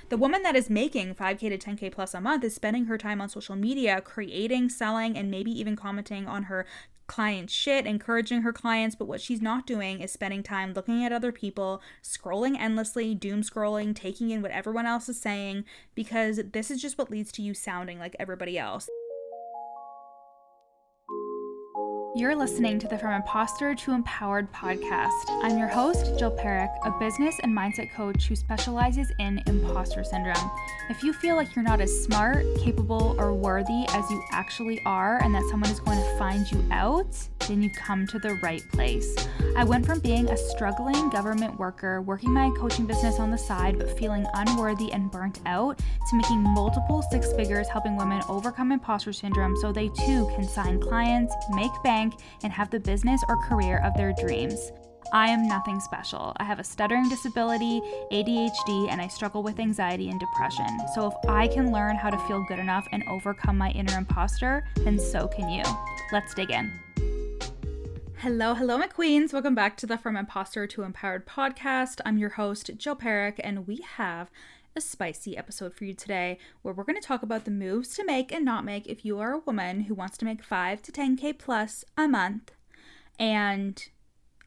The woman that is making 5K to 10K plus a month is spending her time on social media, creating, selling, and maybe even commenting on her client shit, encouraging her clients. But what she's not doing is spending time looking at other people, scrolling endlessly, doom scrolling, taking in what everyone else is saying, because this is just what leads to you sounding like everybody else. You're listening to the From Imposter to Empowered podcast. I'm your host, Jill Perrick, a business and mindset coach who specializes in imposter syndrome. If you feel like you're not as smart, capable, or worthy as you actually are, and that someone is going to find you out, then you've come to the right place. I went from being a struggling government worker, working my coaching business on the side, but feeling unworthy and burnt out, to making multiple six figures helping women overcome imposter syndrome so they too can sign clients, make bank, and have the business or career of their dreams. I am nothing special. I have a stuttering disability, ADHD, and I struggle with anxiety and depression. So if I can learn how to feel good enough and overcome my inner imposter, then so can you. Let's dig in. Hello, my queens. Welcome back to the From Imposter to Empowered podcast. I'm your host, Jill Perrick, and we have a spicy episode for you today where we're going to talk about the moves to make and not make if you are a woman who wants to make 5 to 10K plus a month. And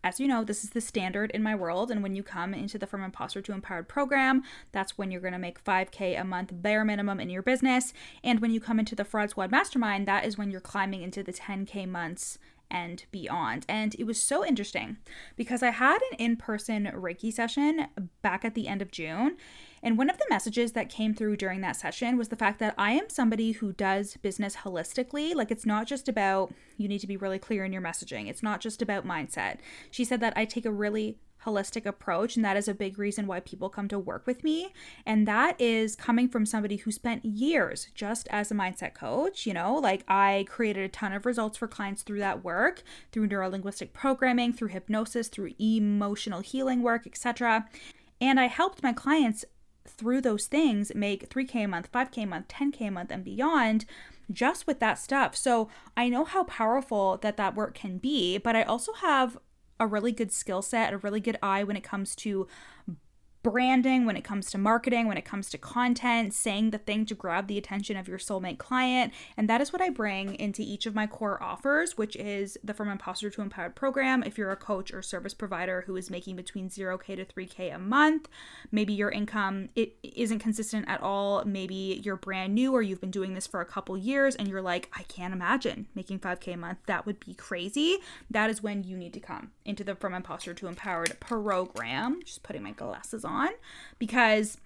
as you know, this is the standard in my world. And when you come into the From Imposter to Empowered program, that's when you're going to make 5K a month bare minimum in your business. And when you come into the Fraud Squad Mastermind, that is when you're climbing into the 10K months and beyond. And it was so interesting because I had an in-person Reiki session back at the end of June. And one of the messages that came through during that session was the fact that I am somebody who does business holistically. Like, it's not just about, you need to be really clear in your messaging. It's not just about mindset. She said that I take a really holistic approach, and that is a big reason why people come to work with me. And that is coming from somebody who spent years just as a mindset coach. You know, like, I created a ton of results for clients through that work, through neurolinguistic programming, through hypnosis, through emotional healing work, etc. And I helped my clients through those things make 3K a month, 5K a month, 10K a month, and beyond, just with that stuff. So I know how powerful that work can be, but I also have a really good skill set, a really good eye when it comes to branding, when it comes to marketing, when it comes to content, saying the thing to grab the attention of your soulmate client. And that is what I bring into each of my core offers, which is the From Imposter to Empowered program. If you're a coach or service provider who is making between 0K to 3K a month, maybe your income, it isn't consistent at all. Maybe you're brand new or you've been doing this for a couple years and you're like, I can't imagine making 5K a month. That would be crazy. That is when you need to come into the From Imposter to Empowered program. Just putting my glasses on, because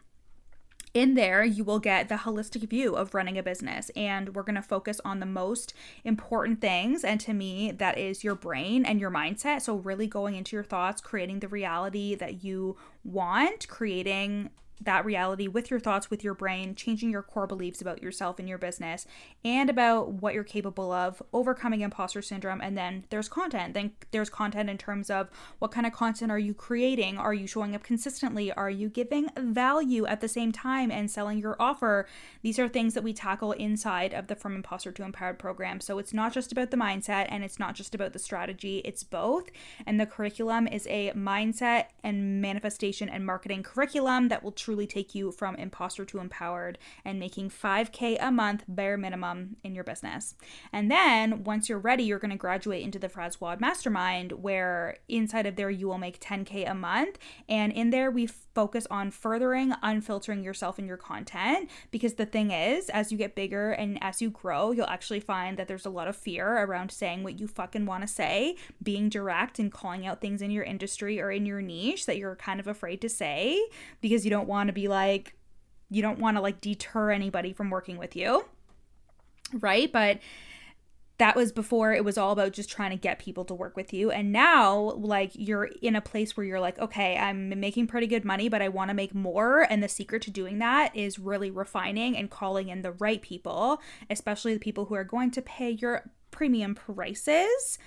in there you will get the holistic view of running a business, and we're going to focus on the most important things, and to me that is your brain and your mindset. So really going into your thoughts, creating the reality that you want, creating that reality with your thoughts, with your brain, changing your core beliefs about yourself and your business and about what you're capable of, overcoming imposter syndrome. And then there's content. Then there's content in terms of what kind of content are you creating? Are you showing up consistently? Are you giving value at the same time and selling your offer? These are things that we tackle inside of the From Imposter to Empowered program. So it's not just about the mindset and it's not just about the strategy, it's both. And the curriculum is a mindset and manifestation and marketing curriculum that will truly take you from imposter to empowered and making 5K a month bare minimum in your business. And then once you're ready, you're going to graduate into the Fraud Squad Mastermind, where inside of there you will make 10K a month. And in there we focus on furthering unfiltering yourself and your content, because the thing is, as you get bigger and as you grow, you'll actually find that there's a lot of fear around saying what you fucking want to say, being direct and calling out things in your industry or in your niche that you're kind of afraid to say because you don't want to be like, you don't want to like deter anybody from working with you, right? But that was before it was all about just trying to get people to work with you. And now, like, you're in a place where you're like, okay, I'm making pretty good money, but I want to make more. And the secret to doing that is really refining and calling in the right people, especially the people who are going to pay your premium prices.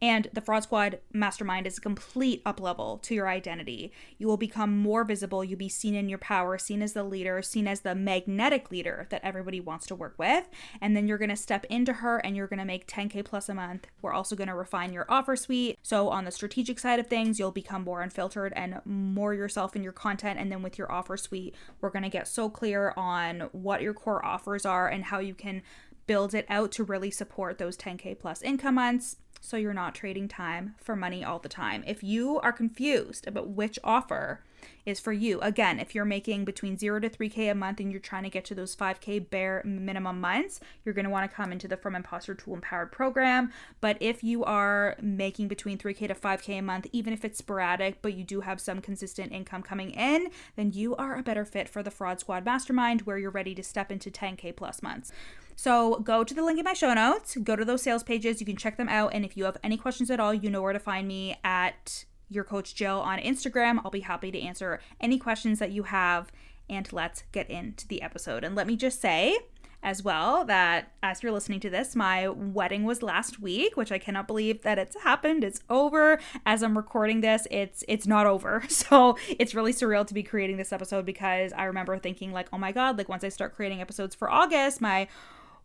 And the Fraud Squad Mastermind is a complete up level to your identity. You will become more visible. You'll be seen in your power, seen as the leader, seen as the magnetic leader that everybody wants to work with. And then you're going to step into her and you're going to make 10K plus a month. We're also going to refine your offer suite. So on the strategic side of things, you'll become more unfiltered and more yourself in your content. And then with your offer suite, we're going to get so clear on what your core offers are and how you can build it out to really support those 10K plus income months. So you're not trading time for money all the time. If you are confused about which offer is for you, again, if you're making between 0 to 3K a month and you're trying to get to those 5K bare minimum months, you're going to want to come into the From Imposter to Empowered program. But if you are making between 3K to 5K a month, even if it's sporadic, but you do have some consistent income coming in, then you are a better fit for the Fraud Squad Mastermind, where you're ready to step into 10K plus months. So go to the link in my show notes, go to those sales pages, you can check them out. And if you have any questions at all, you know where to find me at Your Coach Jill on Instagram. I'll be happy to answer any questions that you have. And let's get into the episode. And let me just say as well that as you're listening to this, my wedding was last week, which I cannot believe that it's happened. It's over. As I'm recording this, it's not over. So it's really surreal to be creating this episode, because I remember thinking like, oh my God, like once I start creating episodes for August, my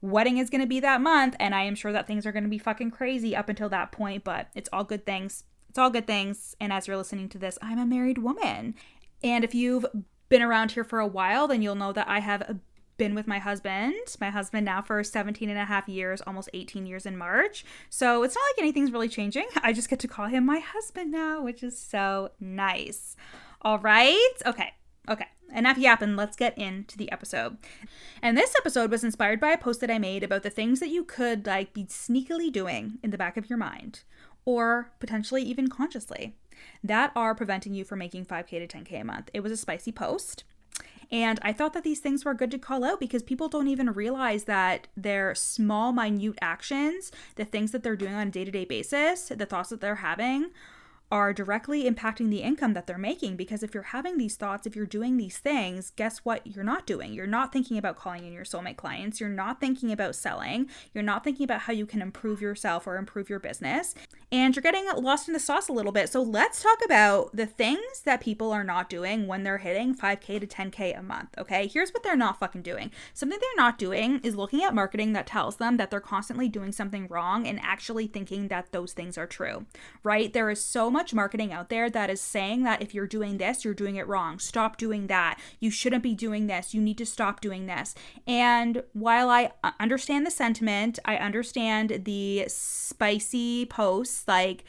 wedding is going to be that month, and I am sure that things are going to be fucking crazy up until that point, but it's all good things. It's all good things. And as you're listening to this, I'm a married woman. And if you've been around here for a while, then you'll know that I have been with my husband now for 17 and a half years, almost 18 years in March. So it's not like anything's really changing. I just get to call him my husband now, which is so nice. All right. Okay. Enough yapping. Let's get into the episode. And this episode was inspired by a post that I made about the things that you could be sneakily doing in the back of your mind, or potentially even consciously, that are preventing you from making 5K to 10K a month. It was a spicy post. And I thought that these things were good to call out, because people don't even realize that their small, minute actions, the things that they're doing on a day-to-day basis, the thoughts that they're having, are directly impacting the income that they're making. Because if you're having these thoughts, if you're doing these things, guess what you're not doing? You're not thinking about calling in your soulmate clients. You're not thinking about selling. You're not thinking about how you can improve yourself or improve your business. And you're getting lost in the sauce a little bit. So let's talk about the things that people are not doing when they're hitting 5K to 10K a month, okay? Here's what they're not fucking doing. Something they're not doing is looking at marketing that tells them that they're constantly doing something wrong and actually thinking that those things are true, right? There is so much marketing out there that is saying that if you're doing this, you're doing it wrong. Stop doing that. You shouldn't be doing this. You need to stop doing this. And while I understand the sentiment, I understand the spicy posts, like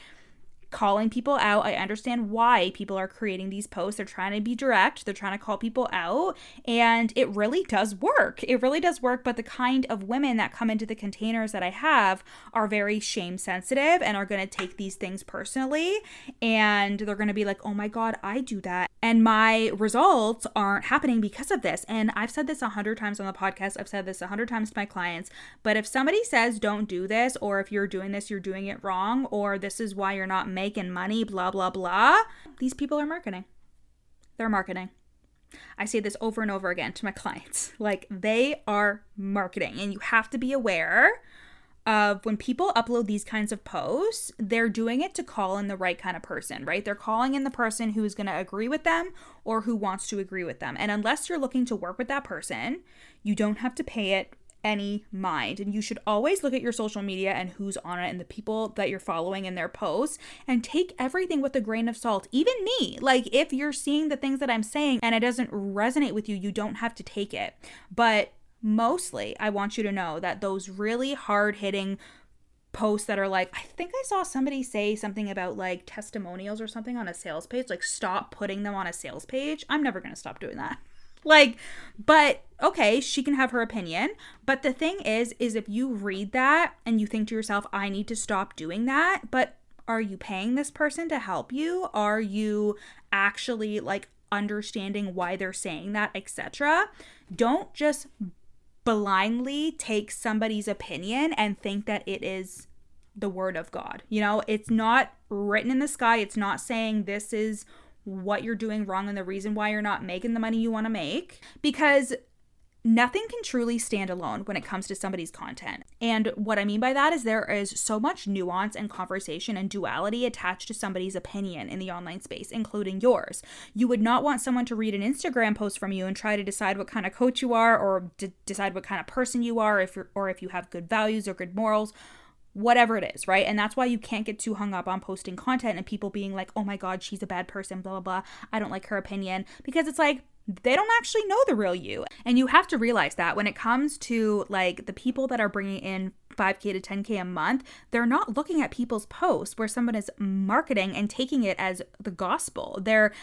calling people out. I understand why people are creating these posts. They're trying to be direct. They're trying to call people out. And it really does work. It really does work. But the kind of women that come into the containers that I have are very shame sensitive and are going to take these things personally. And they're going to be like, oh my God, I do that. And my results aren't happening because of this. And I've said this 100 times on the podcast. I've said this 100 times to my clients. But if somebody says don't do this, or if you're doing this, you're doing it wrong, or this is why you're not making money, blah, blah, blah, these people are marketing. They're marketing. I say this over and over again to my clients. Like, they are marketing. And you have to be aware of when people upload these kinds of posts, they're doing it to call in the right kind of person, right? They're calling in the person who's going to agree with them or who wants to agree with them. And unless you're looking to work with that person, you don't have to pay it any mind. And you should always look at your social media and who's on it and the people that you're following in their posts, and take everything with a grain of salt. Even me, like, if you're seeing the things that I'm saying and it doesn't resonate with you, you don't have to take it. But mostly, I want you to know that those really hard-hitting posts that are like, I think I saw somebody say something about like testimonials or something on a sales page, like stop putting them on a sales page. I'm never going to stop doing that. But okay, she can have her opinion. But the thing is if you read that and you think to yourself, I need to stop doing that, but are you paying this person to help you? Are you actually understanding why they're saying that, etc.? Don't just blindly take somebody's opinion and think that it is the word of God. It's not written in the sky. It's not saying this is what you're doing wrong and the reason why you're not making the money you want to make. Because nothing can truly stand alone when it comes to somebody's content. And what I mean by that is there is so much nuance and conversation and duality attached to somebody's opinion in the online space, including yours. You would not want someone to read an Instagram post from you and try to decide what kind of coach you are, or decide what kind of person you are, if you have good values or good morals, whatever it is, right? And that's why you can't get too hung up on posting content and people being like, oh my God, she's a bad person, blah, blah, blah. I don't like her opinion, because it's like, they don't actually know the real you. And you have to realize that when it comes to like the people that are bringing in 5K to 10K a month, they're not looking at people's posts where someone is marketing and taking it as the gospel. They're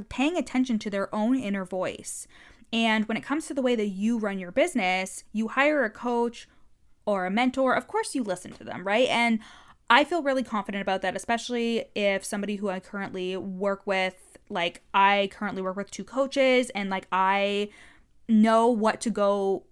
paying attention to their own inner voice. And when it comes to the way that you run your business, you hire a coach or a mentor, of course you listen to them, right? And I feel really confident about that, especially if somebody who I currently work with, like I currently work with 2 coaches, and like I know what to go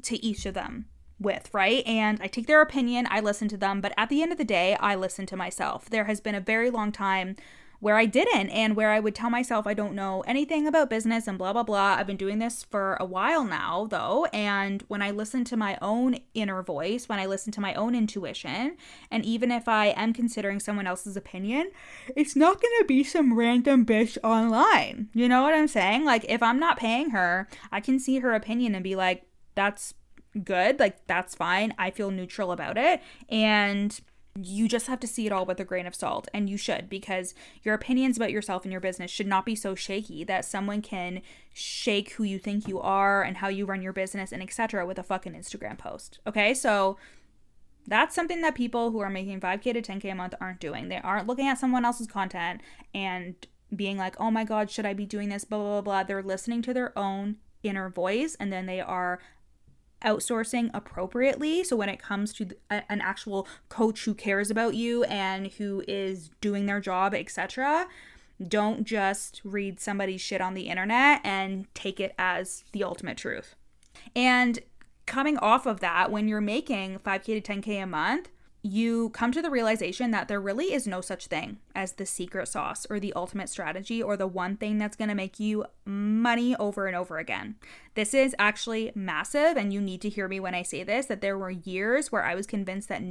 to each of them with, right? And I take their opinion, I listen to them, but at the end of the day, I listen to myself. There has been a very long time where I didn't, and where I would tell myself I don't know anything about business and blah, blah, blah. I've been doing this for a while now, though, and when I listen to my own inner voice, when I listen to my own intuition, and even if I am considering someone else's opinion, it's not going to be some random bitch online. You know what I'm saying? Like, if I'm not paying her, I can see her opinion and be like, that's good, like, that's fine. I feel neutral about it, and you just have to see it all with a grain of salt, and you should, because your opinions about yourself and your business should not be so shaky that someone can shake who you think you are and how you run your business and etc. with a fucking Instagram post. Okay, so that's something that people who are making 5K to 10K a month aren't doing. They aren't looking at someone else's content and being like, oh my God, should I be doing this, blah, blah, blah, blah. They're listening to their own inner voice, and then they are outsourcing appropriately. So when it comes to an actual coach who cares about you and who is doing their job, etc., don't just read somebody's shit on the internet and take it as the ultimate truth. And coming off of that, when you're making 5K to 10K a month, you come to the realization that there really is no such thing as the secret sauce or the ultimate strategy or the one thing that's going to make you money over and over again. This is actually massive, and you need to hear me when I say this, that there were years where I was convinced that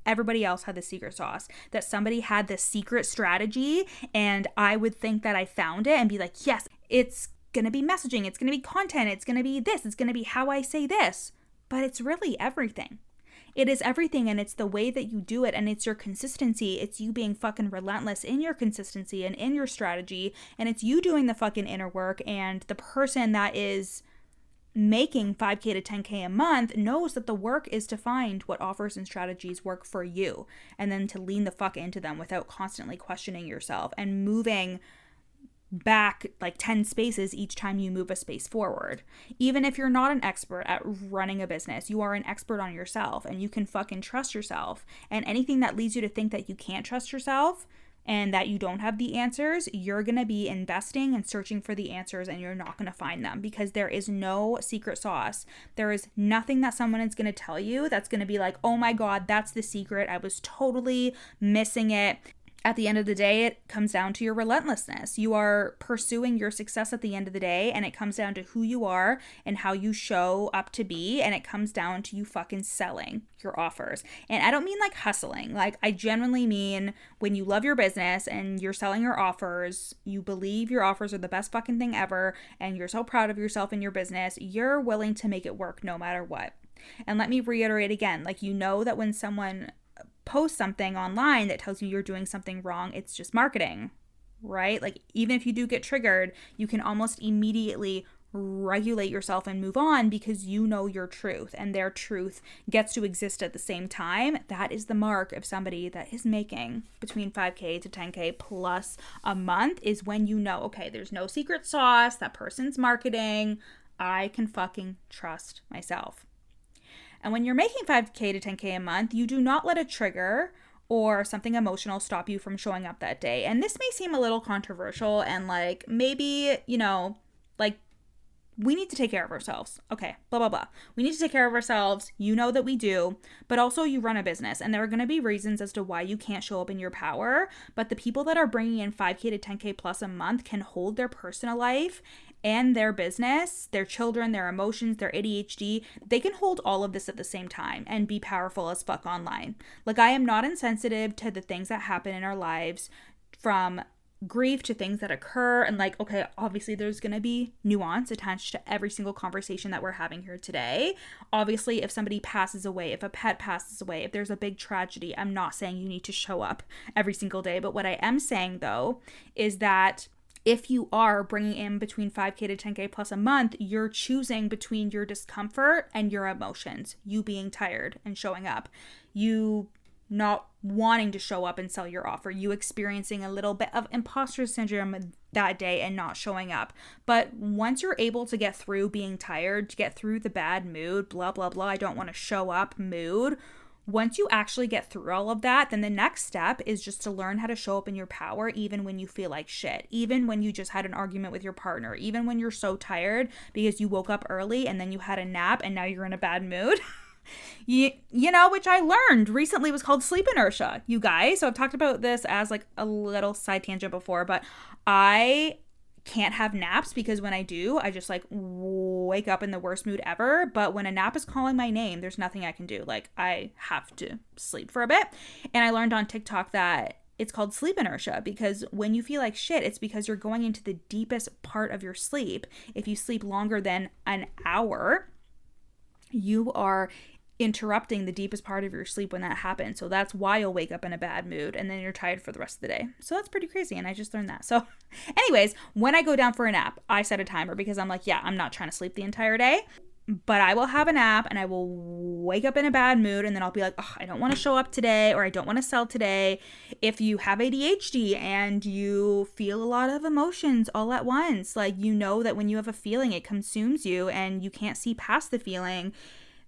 everybody else had the secret sauce, that somebody had the secret strategy, and I would think that I found it and be like, yes, it's going to be messaging, it's going to be content, it's going to be this, it's going to be how I say this, but it's really everything. It is everything, and it's the way that you do it, and it's your consistency. It's you being fucking relentless in your consistency and in your strategy, and it's you doing the fucking inner work. And the person that is making 5K to 10K a month knows that the work is to find what offers and strategies work for you, and then to lean the fuck into them without constantly questioning yourself and moving back like 10 spaces each time you move a space forward. Even if you're not an expert at running a business, you are an expert on yourself, and you can fucking trust yourself. And anything that leads you to think that you can't trust yourself and that you don't have the answers, you're going to be investing and searching for the answers, and you're not going to find them, because there is no secret sauce. There is nothing that someone is going to tell you that's going to be like, oh my God, that's the secret. I was totally missing it. At the end of the day, it comes down to your relentlessness. You are pursuing your success at the end of the day, and it comes down to who you are and how you show up to be, and it comes down to you fucking selling your offers. And I don't mean like hustling. Like, I genuinely mean when you love your business and you're selling your offers, you believe your offers are the best fucking thing ever, and you're so proud of yourself and your business, you're willing to make it work no matter what. And let me reiterate again, like, you know that when someone post something online that tells you you're doing something wrong, it's just marketing, right? Like, even if you do get triggered, you can almost immediately regulate yourself and move on, because you know your truth, and their truth gets to exist at the same time. That is the mark of somebody that is making between 5K to 10K plus a month, is when you know, okay, there's no secret sauce, that person's marketing, I can fucking trust myself. And when you're making 5K to 10K a month, you do not let a trigger or something emotional stop you from showing up that day. And this may seem a little controversial and like maybe, you know, like we need to take care of ourselves. Okay, blah, blah, blah. We need to take care of ourselves. You know that we do, but also you run a business and there are going to be reasons as to why you can't show up in your power. But the people that are bringing in 5K to 10K plus a month can hold their personal life and their business, their children, their emotions, their ADHD. They can hold all of this at the same time and be powerful as fuck online. Like, I am not insensitive to the things that happen in our lives, from grief to things that occur, and like, okay, obviously there's going to be nuance attached to every single conversation that we're having here today. Obviously, if somebody passes away, if a pet passes away, if there's a big tragedy, I'm not saying you need to show up every single day. But what I am saying though is that if you are bringing in between 5K to 10K plus a month, you're choosing between your discomfort and your emotions, you being tired and showing up, you not wanting to show up and sell your offer, you experiencing a little bit of imposter syndrome that day and not showing up. But once you're able to get through being tired, to get through the bad mood, blah, blah, blah, I don't want to show up mood, once you actually get through all of that, then the next step is just to learn how to show up in your power, even when you feel like shit, even when you just had an argument with your partner, even when you're so tired because you woke up early and then you had a nap and now you're in a bad mood. You know, which I learned recently was called sleep inertia, you guys. So I've talked about this as like a little side tangent before, but I can't have naps because when I do, I just like wake up in the worst mood ever. But when a nap is calling my name, there's nothing I can do. Like, I have to sleep for a bit. And I learned on TikTok that it's called sleep inertia because when you feel like shit, it's because you're going into the deepest part of your sleep. If you sleep longer than an hour, you are interrupting the deepest part of your sleep when that happens. So that's why you'll wake up in a bad mood and then you're tired for the rest of the day. So that's pretty crazy. And I just learned that. So anyways, when I go down for a nap, I set a timer because I'm like, yeah, I'm not trying to sleep the entire day, but I will have a nap and I will wake up in a bad mood. And then I'll be like, oh, I don't want to show up today, or I don't want to sell today. If you have ADHD and you feel a lot of emotions all at once, like, you know that when you have a feeling, it consumes you and you can't see past the feeling.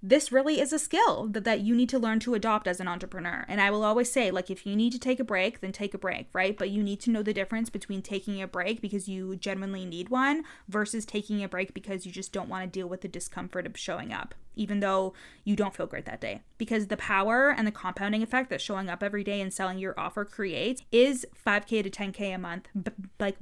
This really is a skill that you need to learn to adopt as an entrepreneur. And I will always say, like, if you need to take a break, then take a break, right? But you need to know the difference between taking a break because you genuinely need one versus taking a break because you just don't want to deal with the discomfort of showing up, even though you don't feel great that day. Because the power and the compounding effect that showing up every day and selling your offer creates is 5K to 10K a month, like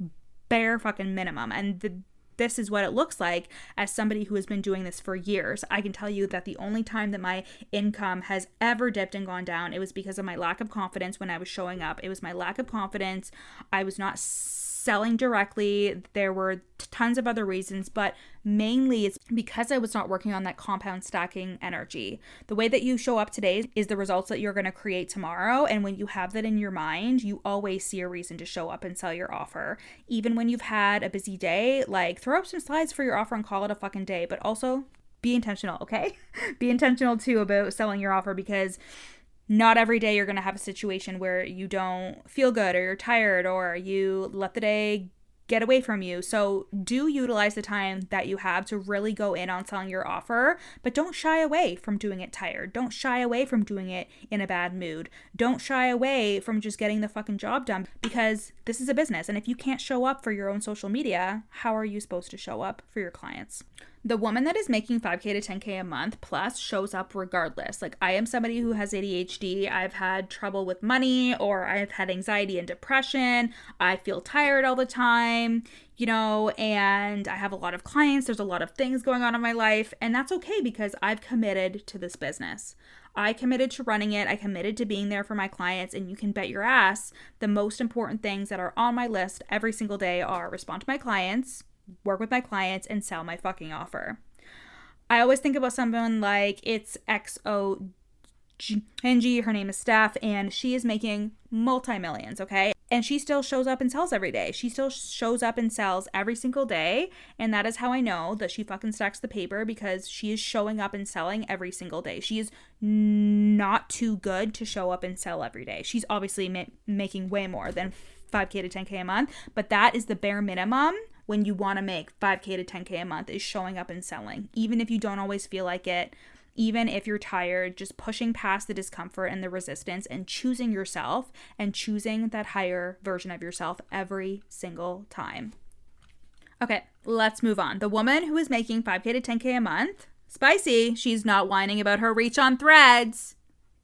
bare fucking minimum. And this is what it looks like as somebody who has been doing this for years. I can tell you that the only time that my income has ever dipped and gone down, it was because of my lack of confidence when I was showing up. It was my lack of confidence. I was not selling directly. There were tons of other reasons, but mainly it's because I was not working on that compound stacking energy. The way that you show up today is the results that you're going to create tomorrow. And when you have that in your mind, you always see a reason to show up and sell your offer. Even when you've had a busy day, like, throw up some slides for your offer and call it a fucking day, but also be intentional, okay? Be intentional too about selling your offer, because not every day you're going to have a situation where you don't feel good or you're tired or you let the day get away from you. So do utilize the time that you have to really go in on selling your offer, but don't shy away from doing it tired. Don't shy away from doing it in a bad mood. Don't shy away from just getting the fucking job done, because this is a business. And if you can't show up for your own social media, how are you supposed to show up for your clients? The woman that is making 5K to 10K a month plus shows up regardless. Like, I am somebody who has ADHD. I've had trouble with money, or I've had anxiety and depression. I feel tired all the time, you know, and I have a lot of clients. There's a lot of things going on in my life, and that's okay because I've committed to this business. I committed to running it. I committed to being there for my clients, and you can bet your ass the most important things that are on my list every single day are respond to my clients, work with my clients, and sell my fucking offer. I always think about someone like, it's XONG, her name is Steph, and she is making multi-millions, okay? And she still shows up and sells every day. She still shows up and sells every single day, and that is how I know that she fucking stacks the paper, because she is showing up and selling every single day. She is not too good to show up and sell every day. She's obviously making way more than 5K to 10K a month, but that is the bare minimum when you want to make 5K to 10K a month, is showing up and selling. Even if you don't always feel like it, even if you're tired, just pushing past the discomfort and the resistance and choosing yourself and choosing that higher version of yourself every single time. Okay, let's move on. The woman who is making 5K to 10K a month, spicy. She's not whining about her reach on Threads.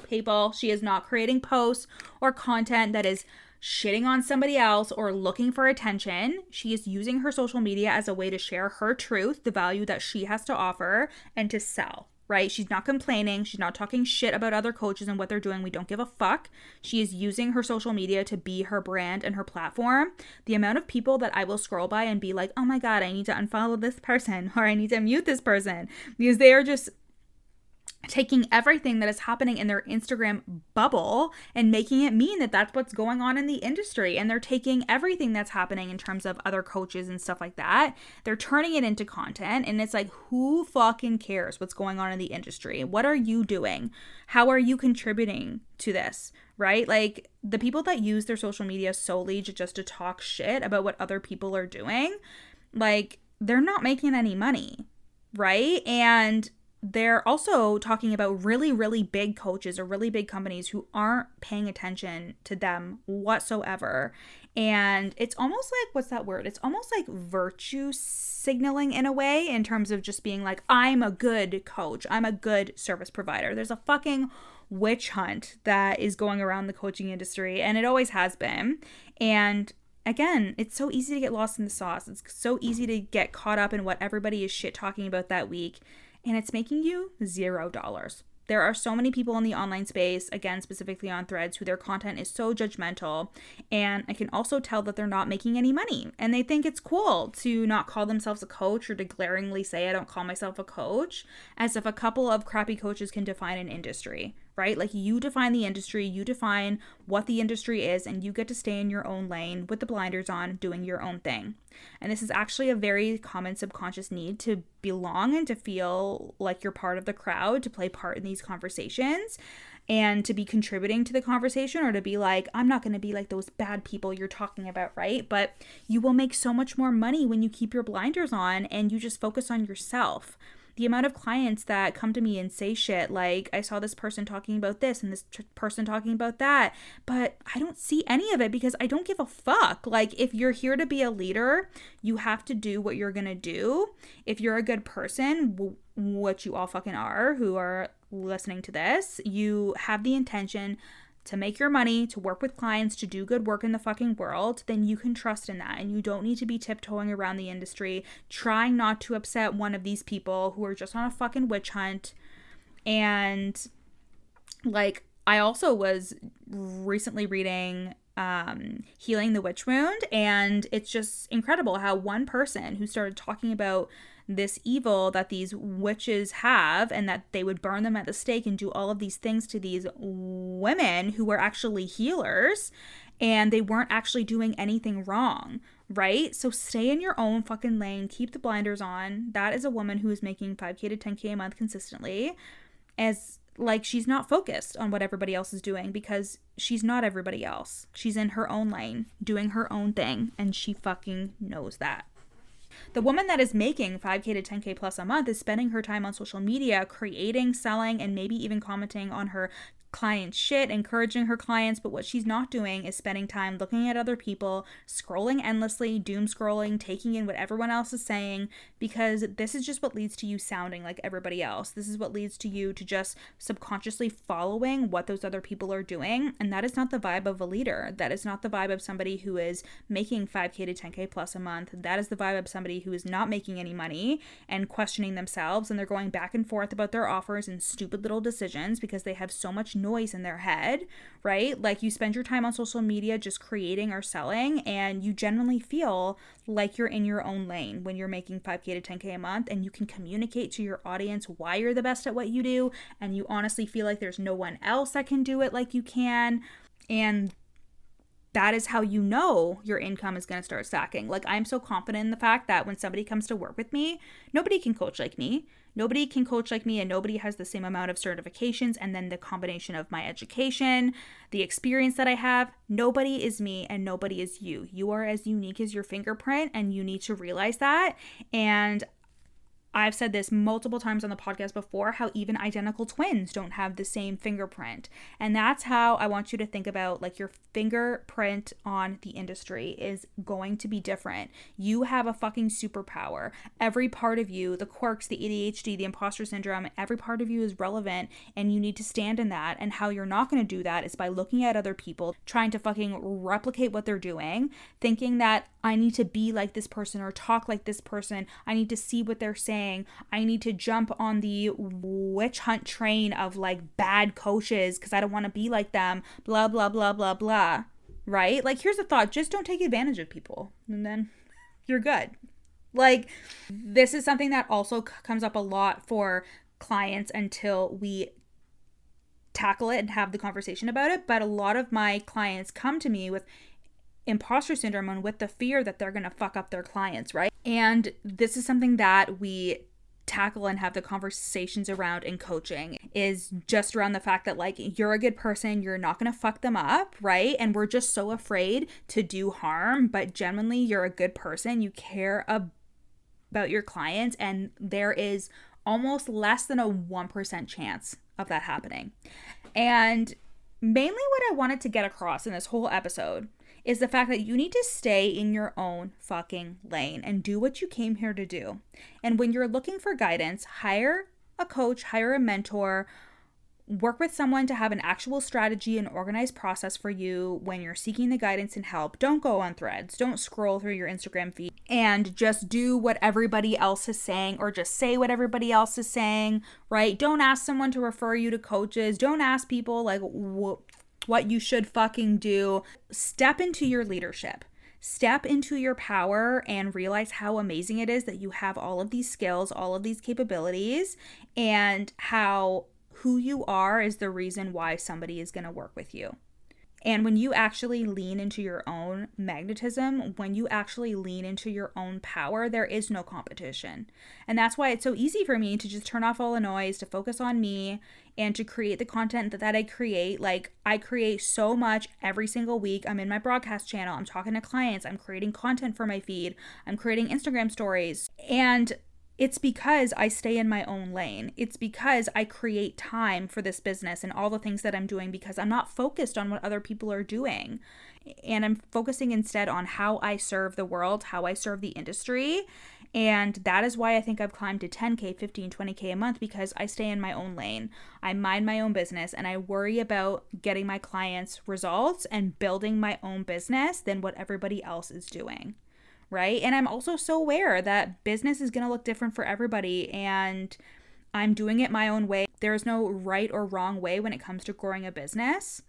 People, she is not creating posts or content that is shitting on somebody else or looking for attention. She is using her social media as a way to share her truth, the value that she has to offer, and to sell. Right? She's not complaining. She's not talking shit about other coaches and what they're doing. We don't give a fuck. She is using her social media to be her brand and her platform. The amount of people that I will scroll by and be like, oh my God, I need to unfollow this person or I need to mute this person because they are just taking everything that is happening in their Instagram bubble and making it mean that that's what's going on in the industry. And they're taking everything that's happening in terms of other coaches and stuff like that. They're turning it into content. And it's like, who fucking cares what's going on in the industry? What are you doing? How are you contributing to this? Right? Like the people that use their social media solely just to talk shit about what other people are doing, like they're not making any money. Right? And they're also talking about really, really big coaches or really big companies who aren't paying attention to them whatsoever. And it's almost like, what's that word? It's almost like virtue signaling in a way, in terms of just being like, I'm a good coach. I'm a good service provider. There's a fucking witch hunt that is going around the coaching industry, and it always has been. And again, it's so easy to get lost in the sauce. It's so easy to get caught up in what everybody is shit talking about that week. And it's making you $0. There are so many people in the online space, again, specifically on Threads, who their content is so judgmental. And I can also tell that they're not making any money. And they think it's cool to not call themselves a coach or to glaringly say, I don't call myself a coach, as if a couple of crappy coaches can define an industry, right? Like you define the industry, you define what the industry is, and you get to stay in your own lane with the blinders on, doing your own thing. And this is actually a very common subconscious need to belong and to feel like you're part of the crowd, to play part in these conversations and to be contributing to the conversation, or to be like, I'm not going to be like those bad people you're talking about, right? But you will make so much more money when you keep your blinders on and you just focus on yourself. The amount of clients that come to me and say shit like, I saw this person talking about this and this person talking about that, but I don't see any of it because I don't give a fuck. Like, if you're here to be a leader, you have to do what you're gonna do. If you're a good person, which you all fucking are who are listening to this, you have the intention to make your money, to work with clients, to do good work in the fucking world, then you can trust in that. And you don't need to be tiptoeing around the industry, trying not to upset one of these people who are just on a fucking witch hunt. And like, I also was recently reading Healing the Witch Wound, and it's just incredible how one person who started talking about this evil that these witches have and that they would burn them at the stake and do all of these things to these women who were actually healers, and they weren't actually doing anything wrong, right? So stay in your own fucking lane, keep the blinders on. That is a woman who is making 5K to 10K a month consistently, as like she's not focused on what everybody else is doing, because she's not everybody else. She's in her own lane, doing her own thing, and she fucking knows that. The woman that is making 5K to 10K plus a month is spending her time on social media, creating, selling, and maybe even commenting on her clients' shit, encouraging her clients. But what she's not doing is spending time looking at other people, scrolling endlessly, doom scrolling, taking in what everyone else is saying, because this is just what leads to you sounding like everybody else. This is what leads to you to just subconsciously following what those other people are doing. And that is not the vibe of a leader. That is not the vibe of somebody who is making 5K to 10K plus a month. That is the vibe of somebody who is not making any money and questioning themselves, and they're going back and forth about their offers and stupid little decisions because they have so much noise in their head, right? Like, you spend your time on social media just creating or selling, and you genuinely feel like you're in your own lane when you're making 5K to 10K a month, and you can communicate to your audience why you're the best at what you do, and you honestly feel like there's no one else that can do it like you can. And that is how you know your income is going to start stacking. Like, I'm so confident in the fact that when somebody comes to work with me, nobody can coach like me. Nobody can coach like me, and nobody has the same amount of certifications, and then the combination of my education, the experience that I have. Nobody is me and nobody is you. You are as unique as your fingerprint, and you need to realize that. And I've said this multiple times on the podcast before, how even identical twins don't have the same fingerprint. And that's how I want you to think about, like, your fingerprint on the industry is going to be different. You have a fucking superpower. Every part of you, the quirks, the ADHD, the imposter syndrome, every part of you is relevant, and you need to stand in that. And how you're not going to do that is by looking at other people, trying to fucking replicate what they're doing, thinking that I need to be like this person or talk like this person. I need to see what they're saying. I need to jump on the witch hunt train of like bad coaches because I don't want to be like them, blah, blah, blah, blah, blah, right? Like, here's a thought. Just don't take advantage of people and then you're good. Like, this is something that also comes up a lot for clients until we tackle it and have the conversation about it. But a lot of my clients come to me with imposter syndrome and with the fear that they're going to fuck up their clients, right? And this is something that we tackle and have the conversations around in coaching, is just around the fact that, like, you're a good person, you're not going to fuck them up, right? And we're just so afraid to do harm, but genuinely you're a good person, you care about your clients, and there is almost less than a 1% chance of that happening. And mainly what I wanted to get across in this whole episode is the fact that you need to stay in your own fucking lane and do what you came here to do. And when you're looking for guidance, hire a coach, hire a mentor, work with someone to have an actual strategy and organized process for you when you're seeking the guidance and help. Don't go on Threads. Don't scroll through your Instagram feed and just do what everybody else is saying or just say what everybody else is saying, right? Don't ask someone to refer you to coaches. Don't ask people like what you should fucking do. Step into your leadership. Step into your power and realize how amazing it is that you have all of these skills, all of these capabilities, and how who you are is the reason why somebody is going to work with you. And when you actually lean into your own magnetism, when you actually lean into your own power, there is no competition. And that's why it's so easy for me to just turn off all the noise, to focus on me, and to create the content that I create. Like, I create so much every single week. I'm in my broadcast channel. I'm talking to clients. I'm creating content for my feed. I'm creating Instagram stories. And it's because I stay in my own lane. It's because I create time for this business and all the things that I'm doing, because I'm not focused on what other people are doing. And I'm focusing instead on how I serve the world, how I serve the industry. And that is why I think I've climbed to 10K, 15, 20K a month, because I stay in my own lane. I mind my own business and I worry about getting my clients results and building my own business than what everybody else is doing. Right? And I'm also so aware that business is going to look different for everybody, and I'm doing it my own way. There is no right or wrong way when it comes to growing a business.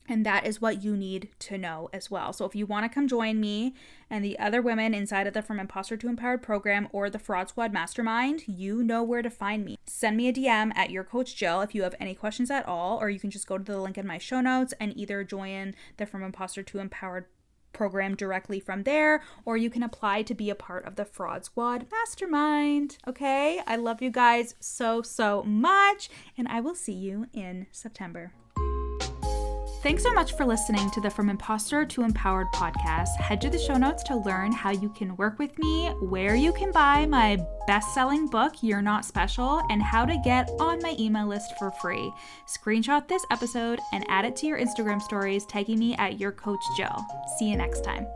And that is what you need to know as well. So if you want to come join me and the other women inside of the From Imposter to Empowered program or the Fraud Squad Mastermind, you know where to find me. Send me a DM at Your Coach Jill if you have any questions at all, or you can just go to the link in my show notes and either join the From Imposter to Empowered program directly from there, or you can apply to be a part of the Fraud Squad Mastermind. Okay? I love you guys so much, and I will see you in September. Thanks so much for listening to the From Imposter to Empowered podcast. Head to the show notes to learn how you can work with me, where you can buy my best-selling book, You're Not Special, and how to get on my email list for free. Screenshot this episode and add it to your Instagram stories, tagging me at Your Coach Jill. See you next time.